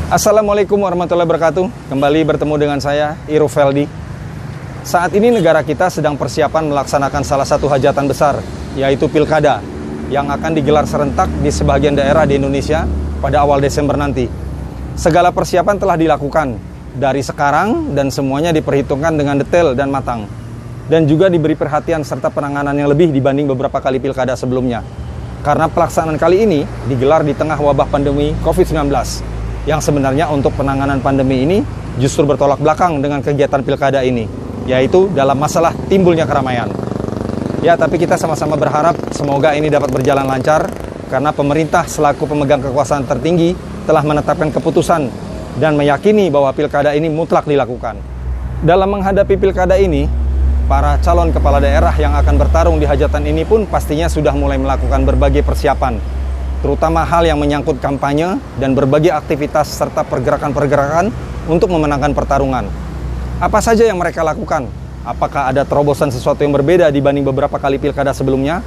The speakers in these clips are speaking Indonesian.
Assalamualaikum warahmatullahi wabarakatuh. Kembali bertemu dengan saya, Iro Feldi. Saat ini negara kita sedang persiapan melaksanakan salah satu hajatan besar, yaitu Pilkada, yang akan digelar serentak di sebagian daerah di Indonesia pada awal Desember nanti. Segala persiapan telah dilakukan dari sekarang dan semuanya diperhitungkan dengan detail dan matang. Dan juga diberi perhatian serta penanganan yang lebih dibanding beberapa kali pilkada sebelumnya. Karena pelaksanaan kali ini digelar di tengah wabah pandemi COVID-19, yang sebenarnya untuk penanganan pandemi ini justru bertolak belakang dengan kegiatan pilkada ini, yaitu dalam masalah timbulnya keramaian. Ya, tapi kita sama-sama berharap semoga ini dapat berjalan lancar, karena pemerintah selaku pemegang kekuasaan tertinggi telah menetapkan keputusan dan meyakini bahwa pilkada ini mutlak dilakukan. Dalam menghadapi pilkada ini, para calon kepala daerah yang akan bertarung di hajatan ini pun pastinya sudah mulai melakukan berbagai persiapan, terutama hal yang menyangkut kampanye dan berbagai aktivitas serta pergerakan-pergerakan untuk memenangkan pertarungan. Apa saja yang mereka lakukan? Apakah ada terobosan sesuatu yang berbeda dibanding beberapa kali pilkada sebelumnya?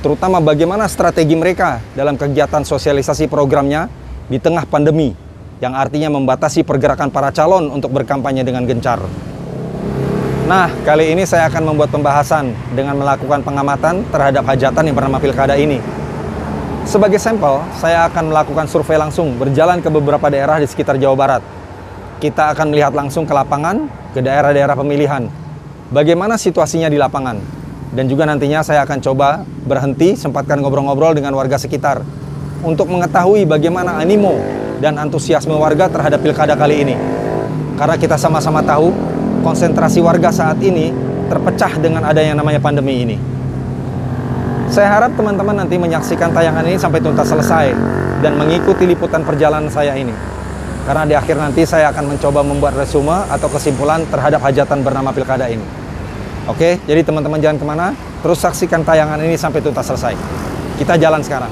Terutama bagaimana strategi mereka dalam kegiatan sosialisasi programnya di tengah pandemi, yang artinya membatasi pergerakan para calon untuk berkampanye dengan gencar. Nah, kali ini saya akan membuat pembahasan dengan melakukan pengamatan terhadap hajatan yang bernama Pilkada ini. Sebagai sampel, saya akan melakukan survei langsung berjalan ke beberapa daerah di sekitar Jawa Barat. Kita akan melihat langsung ke lapangan, ke daerah-daerah pemilihan. Bagaimana situasinya di lapangan. Dan juga nantinya saya akan coba berhenti, sempatkan ngobrol-ngobrol dengan warga sekitar untuk mengetahui bagaimana animo dan antusiasme warga terhadap Pilkada kali ini. Karena kita sama-sama tahu, konsentrasi warga saat ini terpecah dengan adanya namanya pandemi ini. Saya harap teman-teman nanti menyaksikan tayangan ini sampai tuntas selesai dan mengikuti liputan perjalanan saya ini. Karena di akhir nanti saya akan mencoba membuat resume atau kesimpulan terhadap hajatan bernama Pilkada ini. Oke, jadi teman-teman jangan kemana, terus saksikan tayangan ini sampai tuntas selesai. Kita jalan sekarang.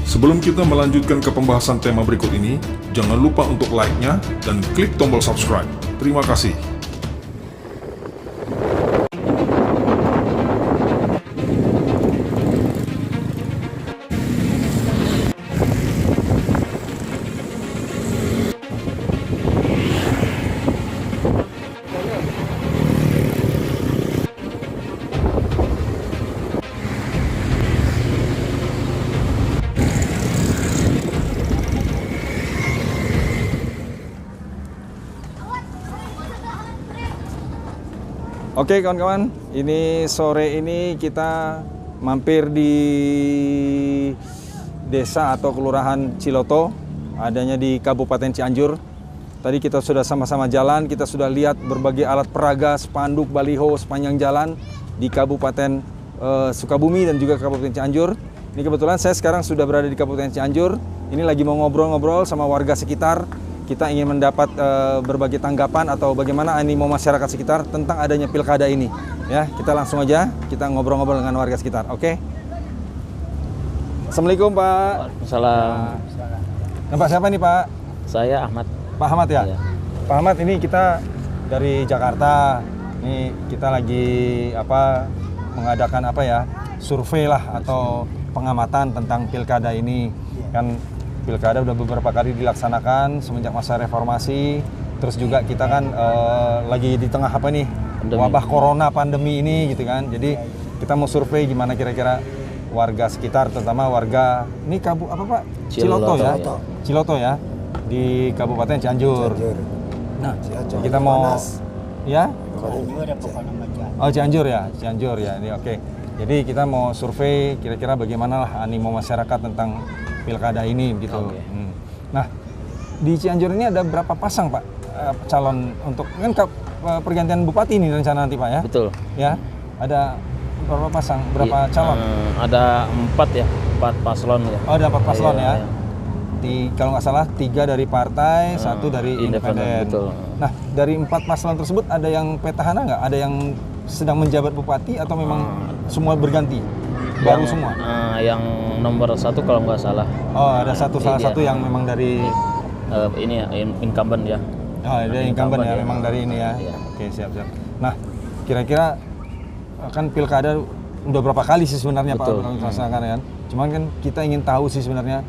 Sebelum kita melanjutkan ke pembahasan tema berikut ini, jangan lupa untuk like-nya dan klik tombol subscribe. Terima kasih. Oke kawan-kawan, ini sore ini kita mampir di desa atau kelurahan Ciloto, adanya di Kabupaten Cianjur. Tadi kita sudah sama-sama jalan, kita sudah lihat berbagai alat peraga, spanduk, baliho sepanjang jalan di Kabupaten Sukabumi dan juga Kabupaten Cianjur. Ini kebetulan saya sekarang sudah berada di Kabupaten Cianjur. Ini lagi mau ngobrol-ngobrol sama warga sekitar. Kita ingin mendapat berbagai tanggapan atau bagaimana animo masyarakat sekitar tentang adanya pilkada ini. Ya, kita langsung aja kita ngobrol-ngobrol dengan warga sekitar. Oke. Assalamualaikum Pak. Waalaikumsalam. Pak siapa nih Pak? Saya Ahmad. Pak Ahmad ya? Iya. Pak Ahmad, ini kita dari Jakarta. Ini kita lagi mengadakan survei lah atau pengamatan tentang pilkada ini. Kan Pilkada udah beberapa kali dilaksanakan semenjak masa reformasi. Terus juga kita kan lagi di tengah pandemi. Wabah corona pandemi ini gitu kan. Jadi kita mau survei gimana kira-kira warga sekitar, terutama warga ini Pak? Ciloto ya. Ciloto ya, di Kabupaten Cianjur. Nah, kita mau ya? Oh, Cianjur ya. Ini oke. Jadi kita mau survei kira-kira bagaimana lah animo masyarakat tentang pilkada ini gitu. Okay. Nah, di Cianjur ini ada berapa pasang Pak calon untuk kan pergantian bupati ini rencana nanti Pak ya? Betul. Ya, ada berapa pasang? Berapa calon? Ada 4 paslon ya. Oh, ada 4 paslon ya. Iya. Kalau nggak salah 3 dari partai, 1 dari independen. Betul. Nah, dari 4 paslon tersebut ada yang petahana nggak? Ada yang sedang menjabat bupati atau memang semua berganti? Baru semua? Yang nomor 1 kalau nggak salah. Oh, ada salah satu yang memang dari ini ya, incumbent ya. Oh, ada incumbent ya, memang dari ini ya. Iya. Oke, siap. Nah, kira-kira kan pilkada udah berapa kali sih sebenarnya Pak dilaksanakan kan? Cuman kan kita ingin tahu sih sebenarnya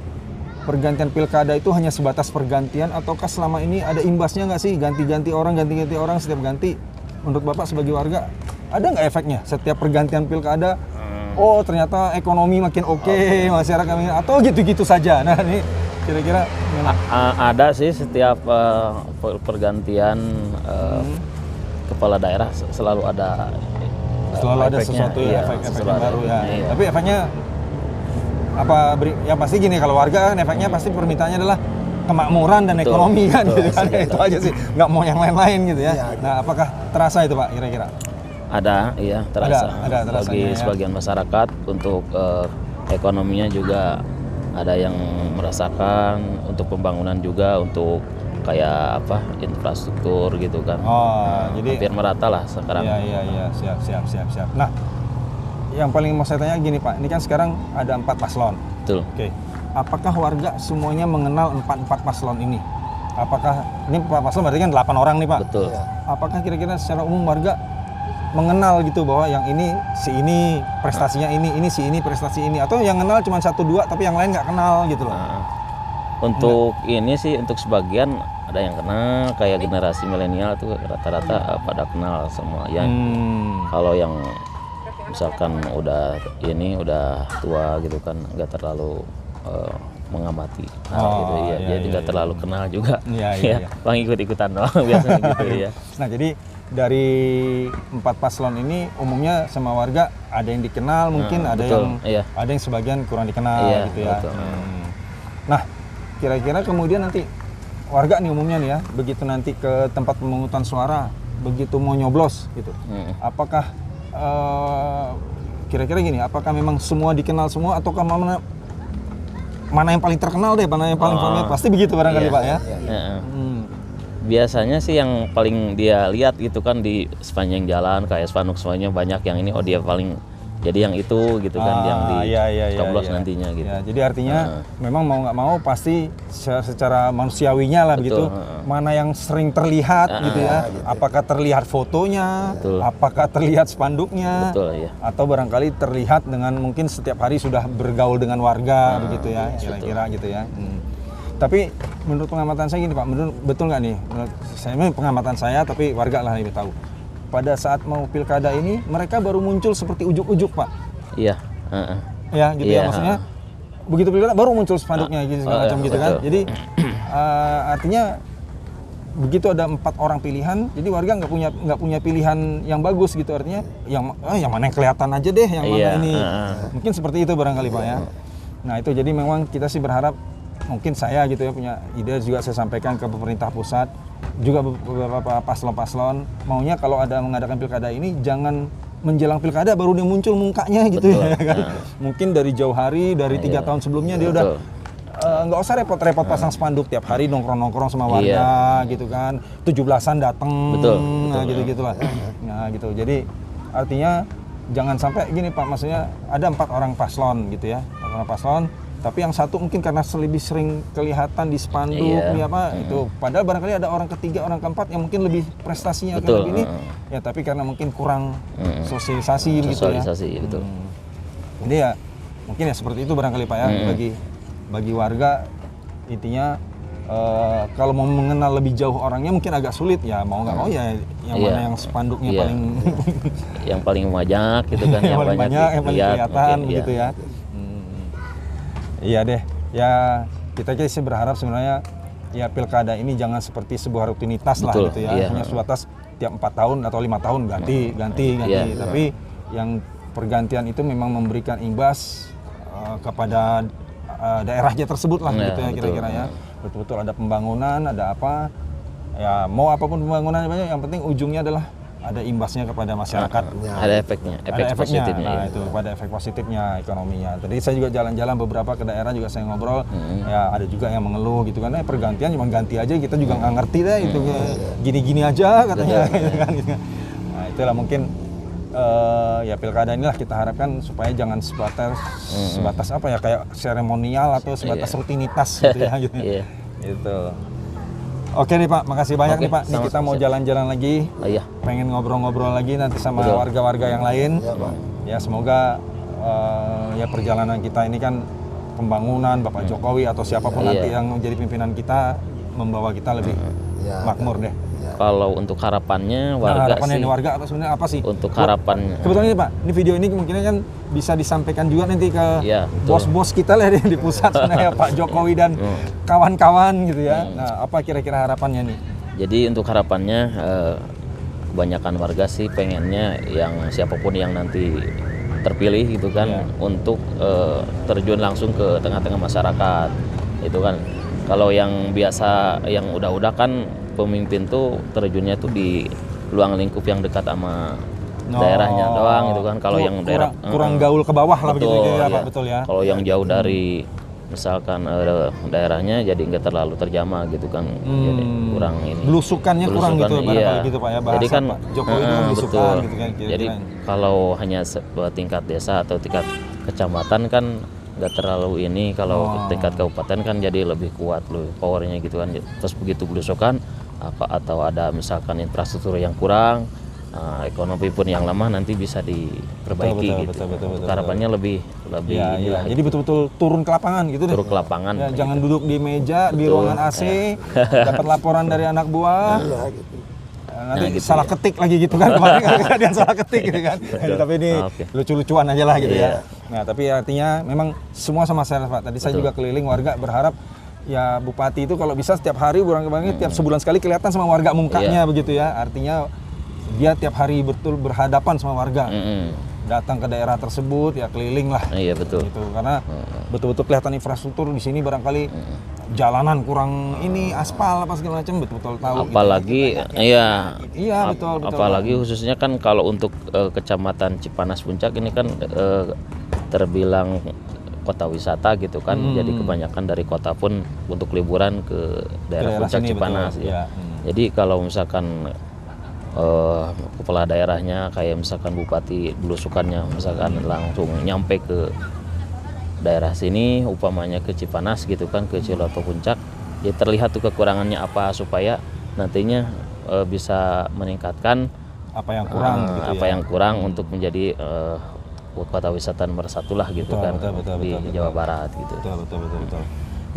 pergantian pilkada itu hanya sebatas pergantian ataukah selama ini ada imbasnya nggak sih, ganti-ganti orang setiap ganti? Menurut Bapak sebagai warga, ada nggak efeknya setiap pergantian pilkada? Oh ternyata ekonomi makin oke, masyarakat atau gitu-gitu saja. Nah ini kira-kira Ada sih setiap pergantian kepala daerah selalu ada efeknya, sesuatu efek selalu yang ada. baru ya. Iya. Tapi efeknya apa? Yang pasti gini, kalau warga kan efeknya pasti permintaannya adalah kemakmuran dan Betul, ekonomi kan, betul, gitu kan. Itu aja sih, nggak mau yang lain-lain gitu ya. Nah apakah terasa itu Pak kira-kira? Ada, iya terasa. Ada terasanya, Bagi ya. sebagian masyarakat untuk ekonominya juga ada yang merasakan, untuk pembangunan juga, untuk kayak apa infrastruktur gitu kan. Oh, jadi hampir merata lah sekarang. Iya, siap. Nah, yang paling mau saya tanya gini Pak, ini kan sekarang ada 4 paslon. Betul. Oke, apakah warga semuanya mengenal 4 paslon ini? Apakah ini 4 paslon berarti kan 8 orang nih Pak? Betul. Apakah kira-kira secara umum warga mengenal gitu bahwa yang ini si ini prestasinya ini si ini prestasi ini, atau yang kenal cuma 1-2 tapi yang lain nggak kenal gitu loh? Nah, untuk ini sih untuk sebagian ada yang kenal, kayak generasi milenial tuh rata-rata pada kenal semua ya. Kalau yang misalkan udah tua gitu kan nggak terlalu mengamati gitu ya, jadi nggak terlalu kenal juga. Iya. Bang ikut-ikutan doang biasanya gitu ya. Nah jadi dari 4 paslon ini umumnya sama warga ada yang dikenal mungkin, ada betul, yang sebagian kurang dikenal gitu ya. Betul. Nah kira-kira kemudian nanti warga nih umumnya nih ya, begitu nanti ke tempat pemungutan suara, begitu mau nyoblos gitu, apakah kira-kira gini, apakah memang semua dikenal semua ataukah mana yang paling terkenal deh, mana yang paling familiar, pasti begitu barangkali Pak ya. Biasanya sih yang paling dia lihat gitu kan di sepanjang jalan kayak spanduk semuanya banyak yang ini, oh dia paling jadi yang itu gitu kan, yang di coblos nantinya gitu. Ya, jadi artinya memang mau nggak mau pasti secara manusiawinya lah begitu, mana yang sering terlihat gitu ya, apakah terlihat fotonya, apakah terlihat spanduknya, atau barangkali terlihat dengan mungkin setiap hari sudah bergaul dengan warga begitu ya, kira-kira gitu ya. Tapi menurut pengamatan saya gini Pak, betul nggak nih? Menurut saya, pengamatan saya, tapi warga lah lebih tahu. Pada saat mau pilkada ini, mereka baru muncul seperti ujuk-ujuk Pak. Iya. Ya gitu ya, maksudnya begitu pilkada baru muncul spanduknya gitu segala macam gitu kan. Jadi artinya begitu ada 4 orang pilihan, jadi warga nggak punya pilihan yang bagus gitu, artinya yang mana yang kelihatan aja deh, yang mana ini. Mungkin seperti itu barangkali Pak ya. Nah itu jadi memang kita sih berharap, mungkin saya gitu ya punya ide juga saya sampaikan ke pemerintah pusat, juga beberapa paslon-paslon, maunya kalau ada mengadakan pilkada ini jangan menjelang pilkada baru dia muncul mukanya gitu. Betul. Ya kan. Mungkin dari jauh hari, dari 3 tahun sebelumnya dia udah nggak usah repot-repot pasang spanduk tiap hari nongkrong-nongkrong sama warga gitu kan, 17-an dateng, nah gitu-gitulah. Nah gitu, jadi artinya jangan sampai gini Pak, maksudnya ada 4 orang paslon gitu ya, 4 orang paslon, tapi yang satu mungkin karena lebih sering kelihatan di spanduk itu, padahal barangkali ada orang ketiga, orang keempat yang mungkin lebih prestasinya akan lebih ini ya, tapi karena mungkin kurang sosialisasi gitu ya. Betul. Jadi ya mungkin ya seperti itu barangkali Pak ya, bagi warga intinya kalau mau mengenal lebih jauh orangnya mungkin agak sulit ya, mau nggak mau ya yang mana yang spanduknya paling yang paling banyak gitu kan, yang paling banyak, yang paling kelihatan begitu ya. Iya deh, ya kita sih berharap sebenarnya ya pilkada ini jangan seperti sebuah rutinitas lah gitu ya, hanya sebatas tiap 4 tahun atau 5 tahun ganti, tapi yang pergantian itu memang memberikan imbas kepada daerahnya tersebut lah gitu ya, kira-kira ya, betul-betul ada pembangunan, ada apa ya, mau apapun pembangunan yang penting ujungnya adalah ada imbasnya kepada masyarakat. Ada efeknya, efek positifnya. Nah, itu pada efek positifnya ekonominya. Tadi saya juga jalan-jalan beberapa ke daerah juga saya ngobrol, ya ada juga yang mengeluh gitu kan, pergantian cuma ganti aja, kita juga nggak ngerti deh itu gini-gini aja katanya. Nah itulah mungkin ya pilkada inilah kita harapkan supaya jangan sebatas apa ya, kayak seremonial atau sebatas rutinitas gitu ya. Gitu. Oke nih Pak, makasih banyak nih Pak. Nih kita mau jalan-jalan lagi, pengen ngobrol-ngobrol lagi nanti sama warga-warga yang lain. Ya semoga ya perjalanan kita ini kan pembangunan, Bapak Jokowi atau siapapun nanti yang menjadi pimpinan kita membawa kita lebih makmur deh. Kalau untuk harapannya warga harapannya sih. Warga apa sebenarnya apa sih? Untuk harapannya. Kebetulan ini Pak, ini video ini kemungkinan kan bisa disampaikan juga nanti ke bos-bos kita lah di pusat sebenarnya Pak Jokowi dan kawan-kawan gitu ya. Nah, apa kira-kira harapannya nih? Jadi untuk harapannya kebanyakan warga sih pengennya yang siapapun yang nanti terpilih gitu kan untuk terjun langsung ke tengah-tengah masyarakat. Itu kan kalau yang biasa yang udah kan pemimpin tuh terjunnya tuh di ruang lingkup yang dekat sama daerahnya doang gitu kan. Kalau yang daerah kurang gaul ke bawah lah begitu ya Pak, betul ya. Kalau yang jauh dari misalkan daerahnya jadi nggak terlalu terjamah gitu kan, jadi kurang ini belusukannya kurang gitu barangkali gitu Pak ya, bahasa jadi kan Pak Jokowi itu belusukan gitu kan jadi kalau hanya tingkat desa atau tingkat kecamatan kan nggak terlalu ini, kalau tingkat kabupaten kan jadi lebih kuat loh powernya gitu kan. Terus begitu belusukan atau ada misalkan infrastruktur yang kurang, ekonomi pun yang lemah nanti bisa diperbaiki gitu. Harapannya lebih ya. Jadi betul-betul turun ke lapangan gitu deh. Turun ke lapangan. Ya, jangan duduk di meja di ruangan AC, dapat laporan dari anak buah. Nanti salah ketik lagi gitu kan, kemarin kejadian salah ketik gitu kan. Tapi ini lucu-lucuan aja lah gitu ya. Nah, tapi artinya memang semua sama saya Pak. Tadi saya juga keliling warga berharap ya Bupati itu kalau bisa setiap hari tiap sebulan sekali kelihatan sama warga mukanya begitu ya. Artinya dia tiap hari betul berhadapan sama warga. Datang ke daerah tersebut ya keliling lah. Iya betul. Gitu. Karena betul-betul kelihatan infrastruktur di sini barangkali jalanan kurang ini aspal apa segala macam betul-betul tahu. Apalagi gitu. Betul. Apalagi khususnya kan kalau untuk Kecamatan Cipanas Puncak ini kan terbilang kota wisata gitu kan. Jadi kebanyakan dari kota pun untuk liburan ke daerah Puncak Cipanas ya. Jadi kalau misalkan kepala daerahnya kayak misalkan bupati belusukannya misalkan langsung nyampe ke daerah sini upamanya ke Cipanas gitu kan, ke Ciloto Puncak, ya terlihat tuh kekurangannya apa supaya nantinya bisa meningkatkan apa yang kurang yang kurang untuk menjadi kota wisata nomor 1 lah gitu betul, di Jawa Barat gitu. Betul.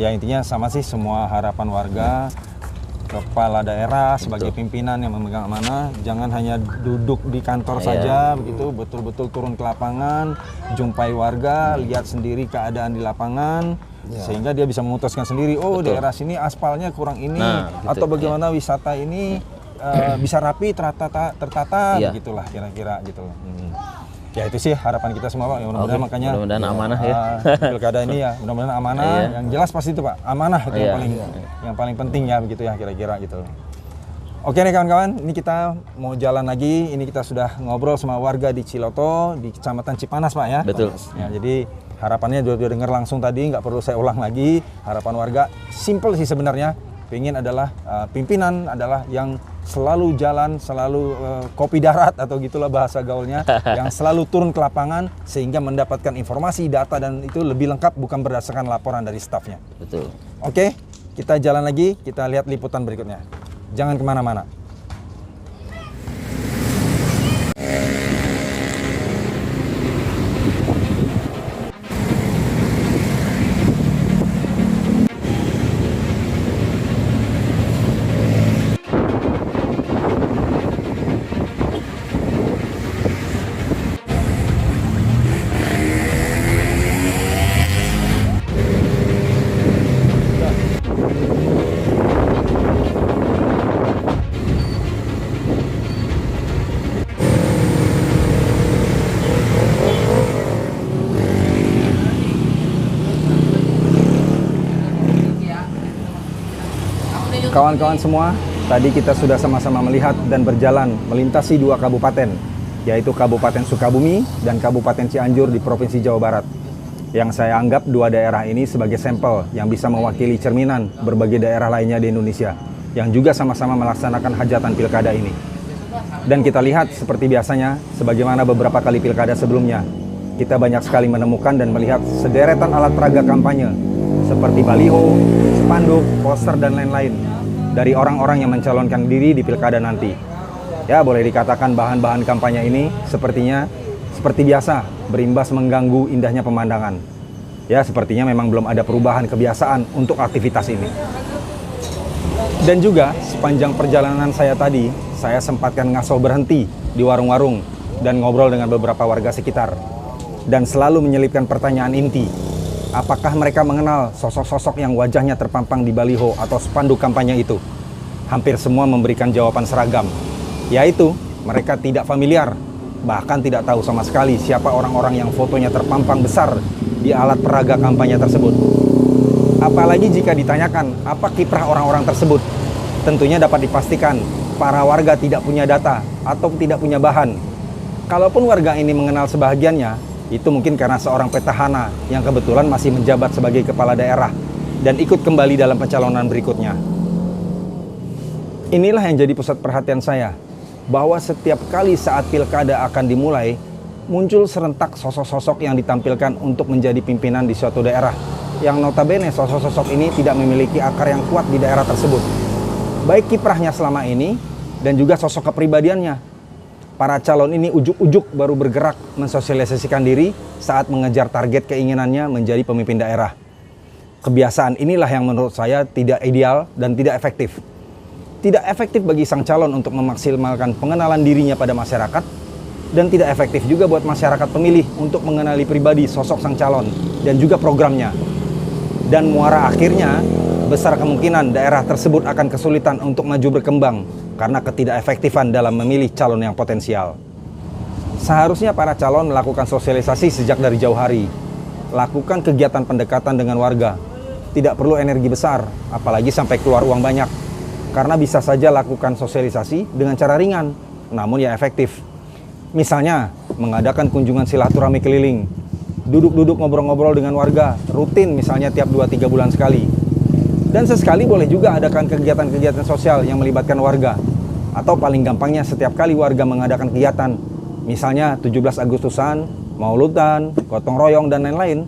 Ya intinya sama sih, semua harapan warga, kepala daerah sebagai pimpinan yang memegang amanah jangan hanya duduk di kantor saja begitu, betul-betul turun ke lapangan, jumpai warga, lihat sendiri keadaan di lapangan sehingga dia bisa memutuskan sendiri, daerah sini aspalnya kurang ini atau bagaimana wisata ini bisa rapi tertata begitulah kira-kira gitu loh. Ya itu sih harapan kita semua Pak, ya mudah-mudahan makanya mudah-mudahan amanah ya. Pilkada ini ya mudah-mudahan amanah, yang jelas pasti itu Pak, amanah itu yang paling penting ya begitu ya kira-kira gitu. Oke nih kawan-kawan, ini kita mau jalan lagi, ini kita sudah ngobrol sama warga di Ciloto, di Kecamatan Cipanas Pak ya. Betul. Ya, jadi harapannya udah dengar langsung tadi, nggak perlu saya ulang lagi. Harapan warga simple sih sebenarnya, pengen adalah pimpinan adalah yang selalu jalan, selalu kopi darat atau gitulah bahasa gaulnya, yang selalu turun ke lapangan sehingga mendapatkan informasi, data dan itu lebih lengkap bukan berdasarkan laporan dari stafnya. Betul. Oke, kita jalan lagi, kita lihat liputan berikutnya. Jangan kemana-mana. Kawan-kawan semua, tadi kita sudah sama-sama melihat dan berjalan melintasi 2 kabupaten, yaitu Kabupaten Sukabumi dan Kabupaten Cianjur di Provinsi Jawa Barat. Yang saya anggap 2 daerah ini sebagai sampel yang bisa mewakili cerminan berbagai daerah lainnya di Indonesia, yang juga sama-sama melaksanakan hajatan pilkada ini. Dan kita lihat seperti biasanya, sebagaimana beberapa kali pilkada sebelumnya, kita banyak sekali menemukan dan melihat sederetan alat peraga kampanye, seperti baliho, spanduk, poster, dan lain-lain, dari orang-orang yang mencalonkan diri di pilkada nanti. Ya, boleh dikatakan bahan-bahan kampanye ini sepertinya seperti biasa berimbas mengganggu indahnya pemandangan. Ya, sepertinya memang belum ada perubahan kebiasaan untuk aktivitas ini. Dan juga sepanjang perjalanan saya tadi, saya sempatkan ngaso berhenti di warung-warung dan ngobrol dengan beberapa warga sekitar. Dan selalu menyelipkan pertanyaan inti. Apakah mereka mengenal sosok-sosok yang wajahnya terpampang di baliho atau spanduk kampanye itu? Hampir semua memberikan jawaban seragam, yaitu mereka tidak familiar, bahkan tidak tahu sama sekali siapa orang-orang yang fotonya terpampang besar di alat peraga kampanye tersebut. Apalagi jika ditanyakan apa kiprah orang-orang tersebut, tentunya dapat dipastikan para warga tidak punya data atau tidak punya bahan. Kalaupun warga ini mengenal sebahagiannya, itu mungkin karena seorang petahana yang kebetulan masih menjabat sebagai kepala daerah dan ikut kembali dalam pencalonan berikutnya. Inilah yang jadi pusat perhatian saya, bahwa setiap kali saat pilkada akan dimulai, muncul serentak sosok-sosok yang ditampilkan untuk menjadi pimpinan di suatu daerah, yang notabene sosok-sosok ini tidak memiliki akar yang kuat di daerah tersebut. Baik kiprahnya selama ini, dan juga sosok kepribadiannya. Para calon ini ujuk-ujuk baru bergerak mensosialisasikan diri saat mengejar target keinginannya menjadi pemimpin daerah. Kebiasaan inilah yang menurut saya tidak ideal dan tidak efektif. Tidak efektif bagi sang calon untuk memaksimalkan pengenalan dirinya pada masyarakat, dan tidak efektif juga buat masyarakat pemilih untuk mengenali pribadi sosok sang calon dan juga programnya. Dan muara akhirnya, besar kemungkinan daerah tersebut akan kesulitan untuk maju berkembang karena ketidakefektifan dalam memilih calon yang potensial. Seharusnya para calon melakukan sosialisasi sejak dari jauh hari. Lakukan kegiatan pendekatan dengan warga. Tidak perlu energi besar, apalagi sampai keluar uang banyak. Karena bisa saja lakukan sosialisasi dengan cara ringan, namun ya efektif. Misalnya, mengadakan kunjungan silaturahmi keliling, duduk-duduk ngobrol-ngobrol dengan warga, rutin misalnya tiap 2-3 bulan sekali. Dan sesekali boleh juga adakan kegiatan-kegiatan sosial yang melibatkan warga. Atau paling gampangnya setiap kali warga mengadakan kegiatan, misalnya 17 Agustusan, Mauludan, gotong royong, dan lain-lain,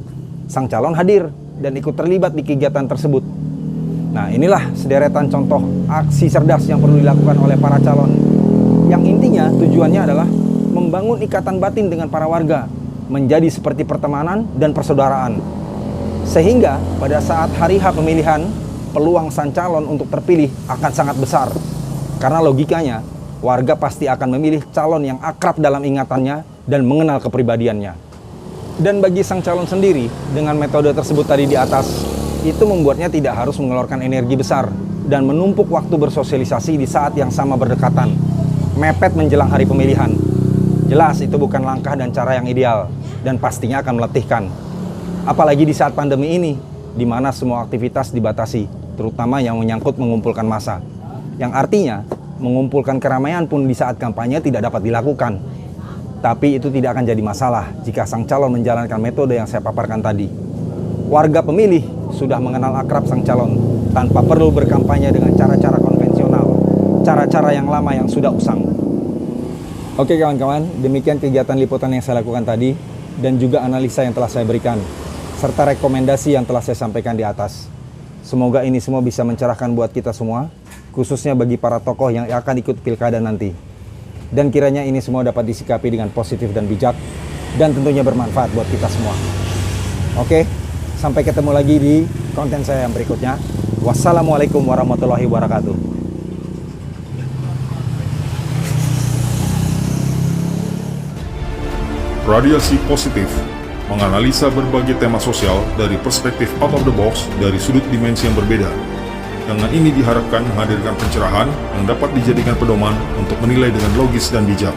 sang calon hadir dan ikut terlibat di kegiatan tersebut. Nah, inilah sederetan contoh aksi cerdas yang perlu dilakukan oleh para calon. Yang intinya tujuannya adalah membangun ikatan batin dengan para warga, menjadi seperti pertemanan dan persaudaraan. Sehingga pada saat hari H pemilihan, peluang sang calon untuk terpilih akan sangat besar. Karena logikanya, warga pasti akan memilih calon yang akrab dalam ingatannya dan mengenal kepribadiannya. Dan bagi sang calon sendiri, dengan metode tersebut tadi di atas, itu membuatnya tidak harus mengeluarkan energi besar dan menumpuk waktu bersosialisasi di saat yang sama berdekatan, mepet menjelang hari pemilihan. Jelas itu bukan langkah dan cara yang ideal, dan pastinya akan meletihkan. Apalagi di saat pandemi ini, di mana semua aktivitas dibatasi, terutama yang menyangkut mengumpulkan massa. Yang artinya, mengumpulkan keramaian pun di saat kampanye tidak dapat dilakukan. Tapi itu tidak akan jadi masalah jika sang calon menjalankan metode yang saya paparkan tadi. Warga pemilih sudah mengenal akrab sang calon, tanpa perlu berkampanye dengan cara-cara konvensional, cara-cara yang lama yang sudah usang. Oke kawan-kawan, demikian kegiatan liputan yang saya lakukan tadi, dan juga analisa yang telah saya berikan, serta rekomendasi yang telah saya sampaikan di atas. Semoga ini semua bisa mencerahkan buat kita semua, khususnya bagi para tokoh yang akan ikut pilkada nanti. Dan kiranya ini semua dapat disikapi dengan positif dan bijak, dan tentunya bermanfaat buat kita semua. Oke, sampai ketemu lagi di konten saya yang berikutnya. Wassalamualaikum warahmatullahi wabarakatuh. Radiasi Positif menganalisa berbagai tema sosial dari perspektif out of the box dari sudut dimensi yang berbeda. Dengan ini diharapkan menghadirkan pencerahan yang dapat dijadikan pedoman untuk menilai dengan logis dan bijak.